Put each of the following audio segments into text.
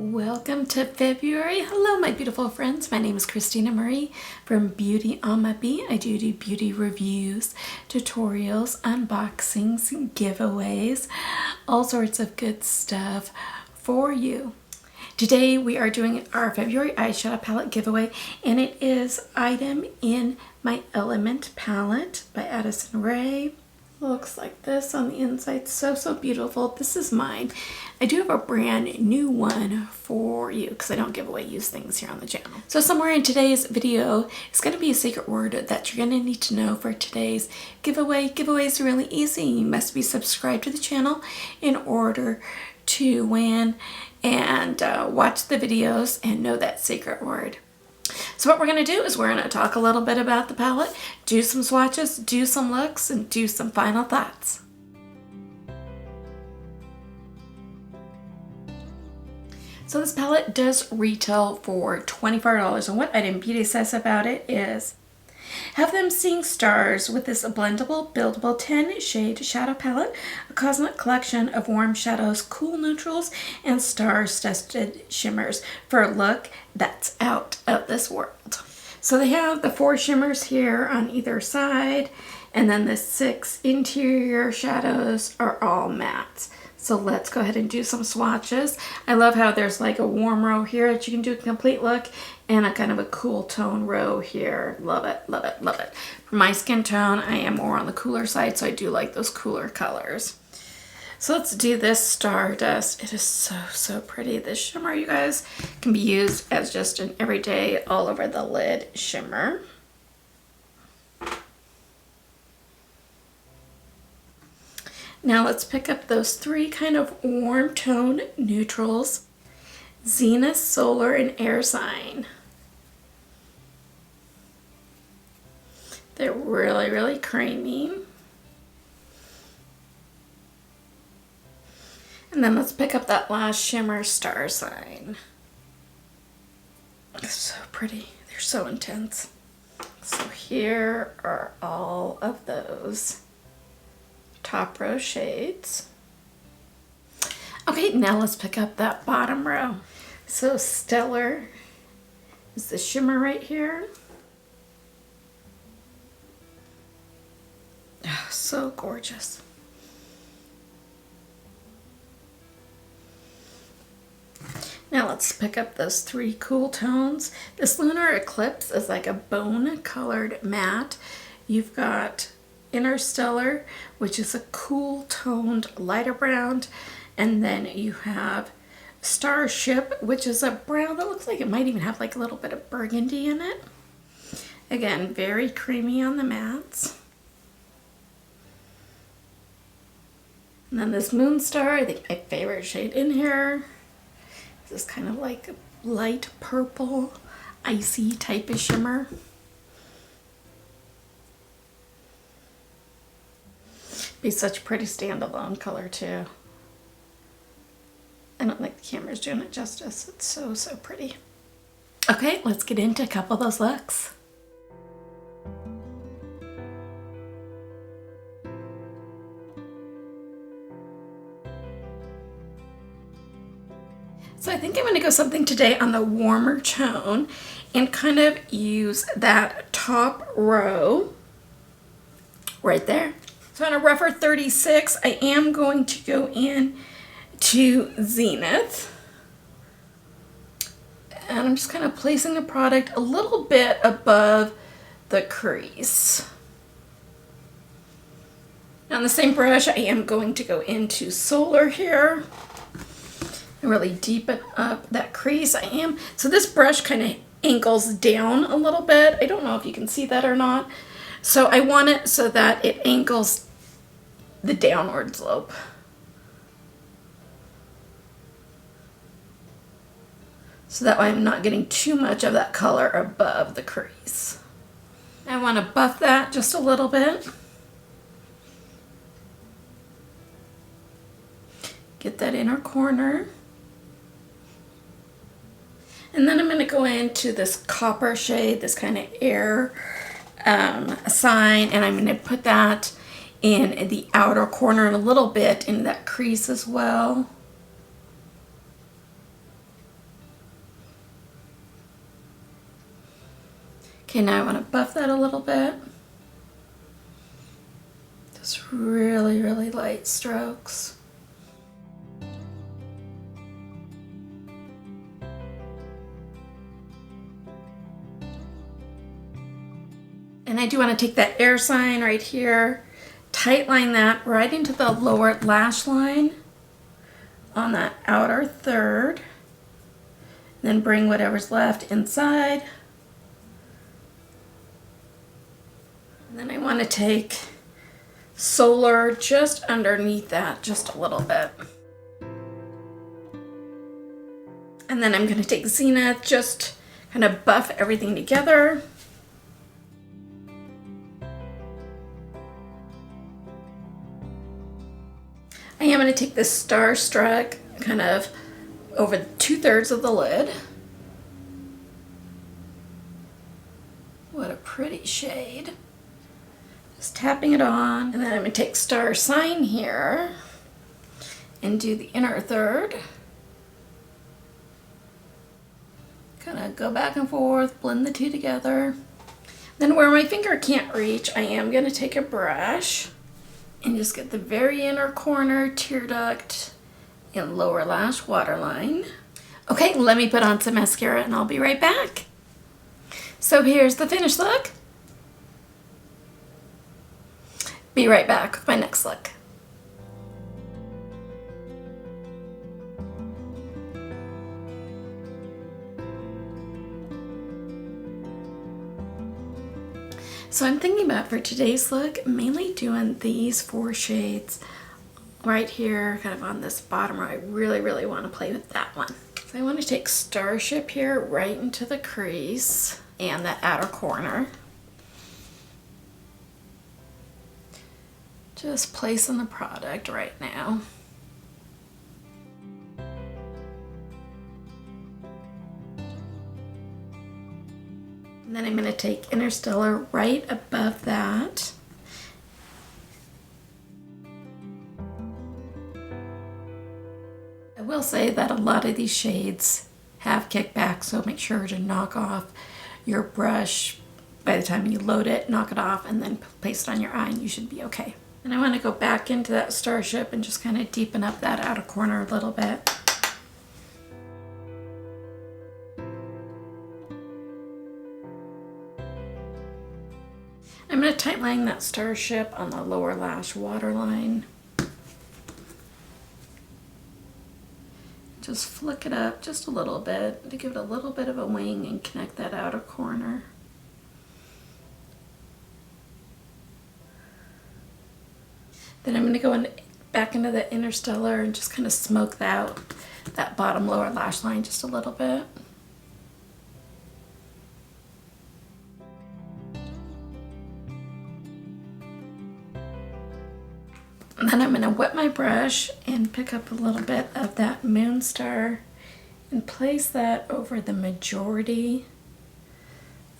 Welcome to February. Hello, my beautiful friends. My name is Christina Marie from BeautyAmaB. I do beauty reviews, tutorials, unboxings, giveaways, all sorts of good stuff for you. Today we are doing our February eyeshadow palette giveaway, and it is item in my Element palette by Addison Rae. Looks like this on the inside. So beautiful. This is mine. I do have a brand new one for you because I don't give away used things here on the channel. So somewhere in today's video is going to be a secret word that you're going to need to know for today's giveaway. Giveaways are really easy. You must be subscribed to the channel in order to win and watch the videos and know that secret word. So what we're going to do is we're going to talk a little bit about the palette, do some swatches, do some looks, and do some final thoughts. So this palette does retail for $24, and what Item Beauty says about it is, have them seeing stars with this blendable, buildable 10 shade shadow palette, a cosmic collection of warm shadows, cool neutrals, and star-studded shimmers for a look that's out of this world. So they have the 4 shimmers here on either side, and then the 6 interior shadows are all mattes. So let's go ahead and do some swatches. I love how there's like a warm row here that you can do a complete look and a kind of a cool tone row here. Love it, love it, love it. For my skin tone, I am more on the cooler side, so I do like those cooler colors. So let's do this Stardust. It is so pretty. This shimmer, you guys, can be used as just an everyday all over the lid shimmer. Now let's pick up those 3 kind of warm tone neutrals. Zenith, Solar, and Air Sign. They're really creamy. And then let's pick up that last shimmer, Star Sign. It's so pretty. They're so intense. So here are all of those top row shades. Okay, now let's pick up that bottom row. So Stellar is the shimmer right here. Oh, so gorgeous. Now let's pick up those 3 cool tones. This Lunar Eclipse is like a bone colored matte. You've got Interstellar, which is a cool toned lighter brown, and then you have Starship, which is a brown that looks like it might even have like a little bit of burgundy in it. Again, very creamy on the mattes. And then this Moonstar, I think my favorite shade in here. This is kind of like a light purple, icy type of shimmer. Be such a pretty standalone color too. I don't think the camera's doing it justice. It's so pretty. Okay, let's get into a couple of those looks. So I think I'm going to go something today on the warmer tone and kind of use that top row right there. So on a rougher 36, I am going to go in to Zenith. And I'm just kind of placing the product a little bit above the crease. Now on the same brush, I am going to go into Solar here and really deepen up that crease. So this brush kind of angles down a little bit. I don't know if you can see that or not. So I want it so that it angles the downward slope. So that way I'm not getting too much of that color above the crease. I want to buff that just a little bit. Get that inner corner. And then I'm going to go into this copper shade, this kind of air sign, and I'm going to put that in the outer corner and a little bit in that crease as well. Okay, now I want to buff that a little bit. Just really, really light strokes. And I do want to take that air sign right here, tight line that right into the lower lash line on that outer third. Then bring whatever's left inside. And then I want to take Solar just underneath that, just a little bit. And then I'm going to take Zenith, just kind of buff everything together. I am going to take this Starstruck kind of over 2/3 of the lid. What a pretty shade. Just tapping it on, and then I'm going to take Star Sign here and do the inner third. Kind of go back and forth, blend the two together. Then where my finger can't reach, I am going to take a brush and just get the very inner corner, tear duct, and lower lash waterline. Okay, let me put on some mascara and I'll be right back. So here's the finished look. Be right back with my next look. So I'm thinking about for today's look, mainly doing these 4 shades right here, kind of on this bottom where I really, really want to play with that one. So I want to take Starship here right into the crease and that outer corner. Just placing the product right now. And then I'm going to take Interstellar right above that. I will say that a lot of these shades have kickback, so make sure to knock off your brush by the time you load it, knock it off, and then place it on your eye and you should be okay. And I want to go back into that Starship and just kind of deepen up that outer corner a little bit. I'm going to tight line that Starship on the lower lash waterline. Just flick it up just a little bit to give it a little bit of a wing and connect that outer corner. Then I'm going to go back into the Interstellar and just kind of smoke that bottom lower lash line just a little bit. And then I'm going to wet my brush and pick up a little bit of that Moonstar and place that over the majority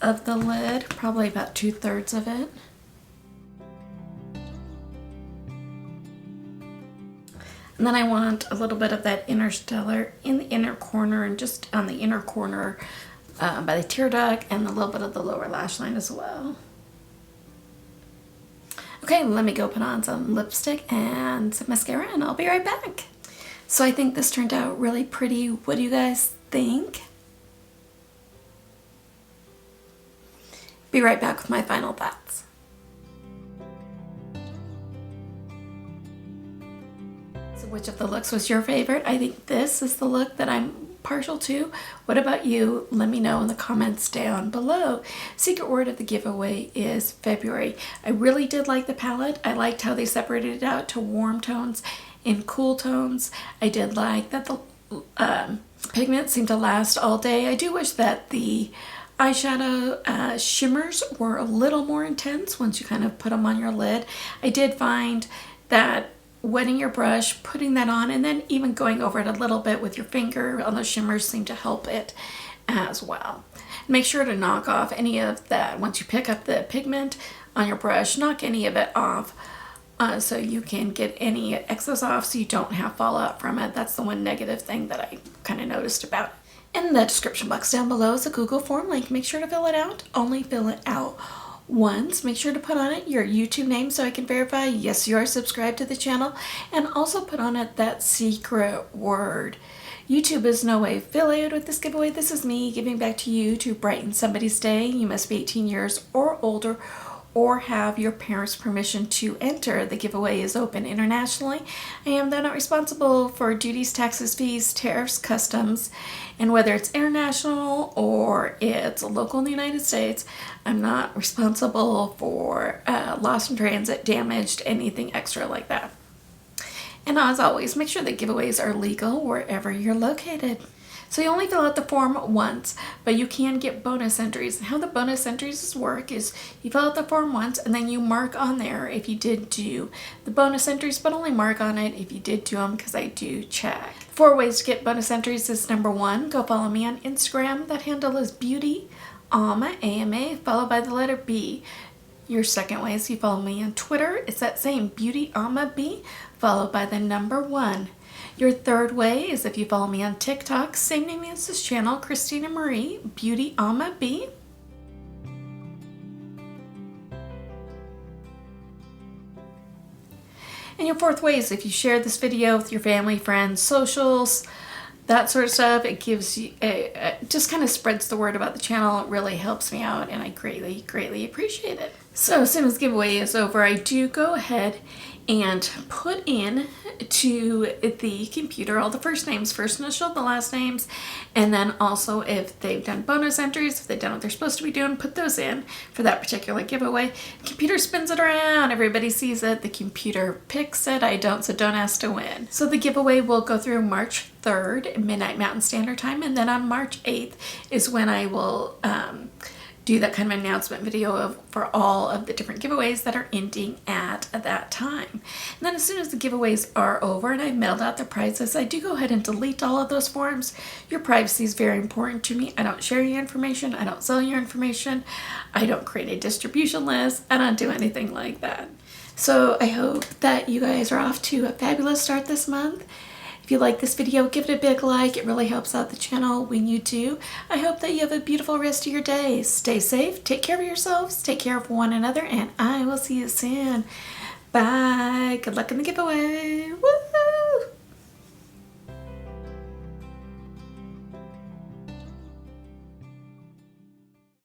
of the lid, probably about 2/3 of it. And then I want a little bit of that Interstellar in the inner corner and just on the inner corner by the tear duct and a little bit of the lower lash line as well. Okay, let me go put on some lipstick and some mascara and I'll be right back. So I think this turned out really pretty. What do you guys think? Be right back with my final thoughts. So which of the looks was your favorite? I think this is the look that I'm partial to. What about you? Let me know in the comments down below. Secret word of the giveaway is February. I really did like the palette. I liked how they separated it out to warm tones and cool tones. I did like that the pigment seemed to last all day. I do wish that the eyeshadow shimmers were a little more intense once you kind of put them on your lid. I did find that wetting your brush, putting that on, and then even going over it a little bit with your finger on the shimmers seem to help it as well. Make sure to knock off any of that. Once you pick up the pigment on your brush, knock any of it off so you can get any excess off so you don't have fallout from it. That's the one negative thing that I kind of noticed about it. In the description box down below is a Google form link. Make sure to fill it out. Only fill it out once. Make sure to put on it your YouTube name so I can verify yes you are subscribed to the channel, and also put on it that secret word. YouTube is no way affiliated with this giveaway. This is me giving back to you to brighten somebody's day. You must be 18 years or older or have your parents' permission to enter. The giveaway is open internationally. I am though not responsible for duties, taxes, fees, tariffs, customs, and whether it's international or it's local in the United States, I'm not responsible for lost in transit, damaged, anything extra like that. And as always, make sure that giveaways are legal wherever you're located. So you only fill out the form once, but you can get bonus entries. And how the bonus entries work is you fill out the form once and then you mark on there if you did do the bonus entries, but only mark on it if you did do them, because I do check. 4 ways to get bonus entries is number 1, go follow me on Instagram. That handle is BeautyAmaB, A-M-A, followed by the letter B. Your second way is you follow me on Twitter. It's that same BeautyAmaB, followed by the number 1. Your third way is if you follow me on TikTok, same name as this channel, Christina Marie, BeautyAmaB. And your fourth way is if you share this video with your family, friends, socials, that sort of stuff. It gives you, just kind of spreads the word about the channel. It really helps me out, and I greatly, greatly appreciate it. So as soon as the giveaway is over, I do go ahead and put in to the computer all the first names, first initial, the last names, and then also if they've done bonus entries, if they've done what they're supposed to be doing, put those in for that particular giveaway. The computer spins it around, everybody sees it, the computer picks it, I don't, so don't ask to win. So the giveaway will go through March 3rd, midnight Mountain Standard Time, and then on March 8th is when I will do that kind of announcement video for all of the different giveaways that are ending at that time. And then as soon as the giveaways are over and I've mailed out the prizes, I do go ahead and delete all of those forms. Your privacy is very important to me. I don't share your information. I don't sell your information. I don't create a distribution list. I don't do anything like that. So I hope that you guys are off to a fabulous start this month. If you like this video, give it a big like. It really helps out the channel when you do. I hope that you have a beautiful rest of your day. Stay safe, take care of yourselves, take care of one another, and I will see you soon. Bye. Good luck in the giveaway. Woo!